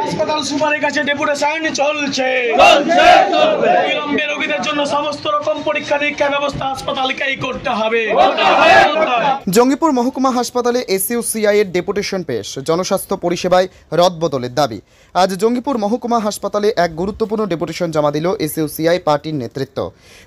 হাসপাতাল সুপারের কাছে ডেপুটেশন চলছে। বিলম্বে রোগীদের জন্য সমস্ত রকম পরীক্ষা নিরীক্ষার ব্যবস্থা হাসপাতালকেই করতে হবে। জঙ্গিপুর মহকুমা হাসপাতালে এসইউসিআই এর ডেপুটেশন পেশ, জনস্বাস্থ্য পরিষেবায় রদবদলের দাবি। আজ জঙ্গিপুর মহকুমা হাসপাতালে এক গুরুত্বপূর্ণ ডেপুটেশন জমা দিল এসইউসিআই পার্টির নেতৃত্ব।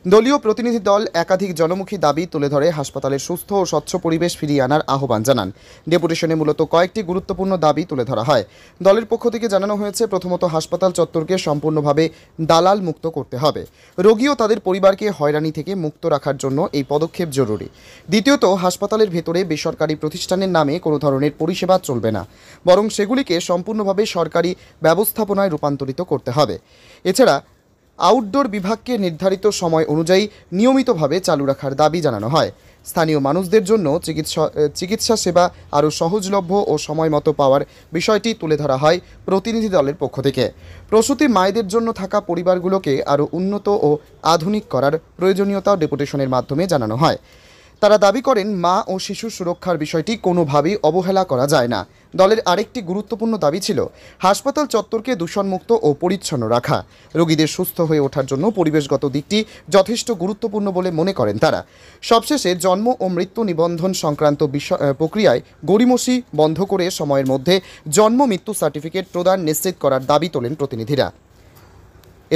দলীয় প্রতিনিধি দল একাধিক জনমুখী দাবি তুলে ধরে হাসপাতালের সুস্থ ও স্বচ্ছ পরিবেশ ফিরিয়ে আনার আহ্বান জানান। ডেপুটেশনে মূলত কয়েকটি গুরুত্বপূর্ণ দাবি তুলে ধরা হয়। দলের পক্ষ থেকে জানানো হয়েছে, প্রথমত হাসপাতাল চত্বরকে সম্পূর্ণভাবে দালাল মুক্ত করতে হবে। রোগী ও তাদের পরিবারকে হয়রানি থেকে মুক্ত রাখার জন্য এই পদক্ষেপ জরুরি। দ্বিতীয়ত, হাসপাতালের ভেতরে বেসরকারি প্রতিষ্ঠানের নামে কোনো ধরনের পরিষেবা চলবে না, বরং সেগুলিকে সম্পূর্ণভাবে সরকারি ব্যবস্থাপনায় রূপান্তরিত করতে হবে। এছাড়া আউটডোর বিভাগকে নির্ধারিত সময় অনুযায়ী নিয়মিতভাবে চালু রাখার দাবি জানানো হয়। স্থানীয় মানুষদের জন্য চিকিৎসা সেবা আরও সহজলভ্য ও সময় মতো পাওয়ার বিষয়টি তুলে ধরা হয় প্রতিনিধি দলের পক্ষ থেকে। প্রসূতি মায়েদের জন্য থাকা পরিবারগুলোকে আরও উন্নত ও আধুনিক করার প্রয়োজনীয়তাও ডেপুটেশনের মাধ্যমে জানানো হয়। তারা দাবি করেন, মা ও শিশু সুরক্ষার বিষয়টি কোনোভাবেই অবহেলা করা যায় না। দলের আরেকটি গুরুত্বপূর্ণ দাবি ছিল হাসপাতাল চত্বরকে দূষণমুক্ত ও পরিচ্ছন্ন রাখা। রোগীদের সুস্থ হয়ে ওঠার জন্য পরিবেশগত দিকটি যথেষ্ট গুরুত্বপূর্ণ বলে মনে করেন তারা। সবশেষে জন্ম ও মৃত্যু নিবন্ধন সংক্রান্ত প্রক্রিয়ায় গড়িমসি বন্ধ করে সময়ের মধ্যে জন্ম মৃত্যু সার্টিফিকেট প্রদান নিশ্চিত করার দাবি তোলেন প্রতিনিধিরা।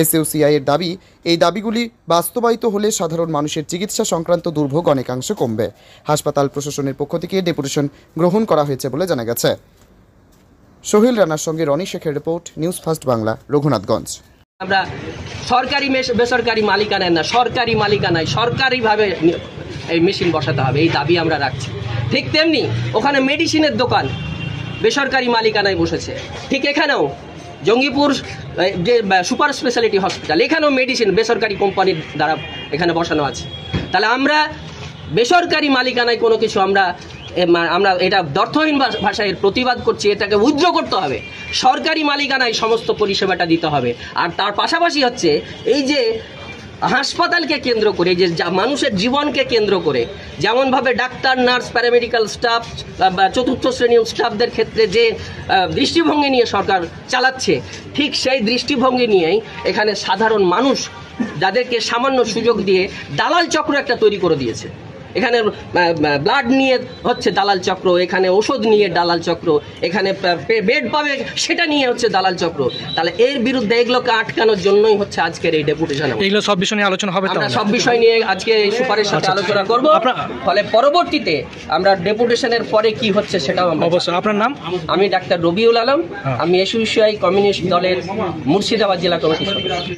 এসইউসিআই এর দাবি, এই দাবিগুলি বাস্তবায়িত হলে সাধারণ মানুষের চিকিৎসা সংক্রান্ত দুর্ভোগ অনেকাংশে কমবে। হাসপাতাল প্রশাসনের পক্ষ থেকে ডেপুটেশন গ্রহণ করা হয়েছে বলে জানা গেছে। সোহেল রানার সঙ্গে রনি শেখের report, news first Bangla, Raghunathganj. আমরা সরকারি বেসরকারি মালিকানায় না, সরকারি মালিকানায় সরকারিভাবে এই মেশিন বসাতে হবে, এই দাবি আমরা রাখছি। ঠিক তেমনি ওখানে মেডিসিনের দোকান বেসরকারি মালিকানায় বসেছে, ঠিক এখানেও জঙ্গিপুর যে সুপার স্পেশালিটি হসপিটাল, এখানেও মেডিসিন বেসরকারি কোম্পানির দ্বারা এখানে বসানো আছে। তাহলে আমরা বেসরকারি মালিকানায় কোনো কিছু আমরা এটা দ্ব্যর্থহীন ভাষায় এর প্রতিবাদ করছি। এটাকে উইথড্র করতে হবে, সরকারি মালিকানায় সমস্ত পরিষেবাটা দিতে হবে। আর তার পাশাপাশি হচ্ছে এই যে হাসপাতালকে কেন্দ্র করে, যে মানুষের জীবনকে কেন্দ্র করে, যেমনভাবে ডাক্তার, নার্স, প্যারামেডিক্যাল স্টাফ বা চতুর্থ শ্রেণীর স্টাফদের ক্ষেত্রে যে দৃষ্টিভঙ্গি নিয়ে সরকার চালাচ্ছে, ঠিক সেই দৃষ্টিভঙ্গি নিয়েই এখানে সাধারণ মানুষ যাদেরকে সামান্য সুযোগ দিয়ে দালাল চক্র একটা তৈরি করে দিয়েছে। এখানে ব্লাড নিয়ে হচ্ছে দালাল চক্র, এখানে ওষুধ নিয়ে দালাল চক্র, এখানে বেড পাবে সেটা নিয়ে হচ্ছে দালাল চক্র। তাহলে এর বিরুদ্ধে এগুলোকে আটকানোর জন্যই হচ্ছে আজকের এই ডেপুটেশন। এগুলো সব বিষয় নিয়ে আলোচনা হবে, আমরা সব বিষয় নিয়ে আজকে এই সুপারের সাথে আলোচনা করব। ফলে পরবর্তীতে আমরা ডেপুটেশনের পরে কি হচ্ছে সেটাও আমরা অবশ্যই। আপনার নাম? আমি ডাক্তার রবিউল আলম, আমি এসইউসিআই কমিউনিস্ট দলের মুর্শিদাবাদ জেলা কমিটির সদস্য।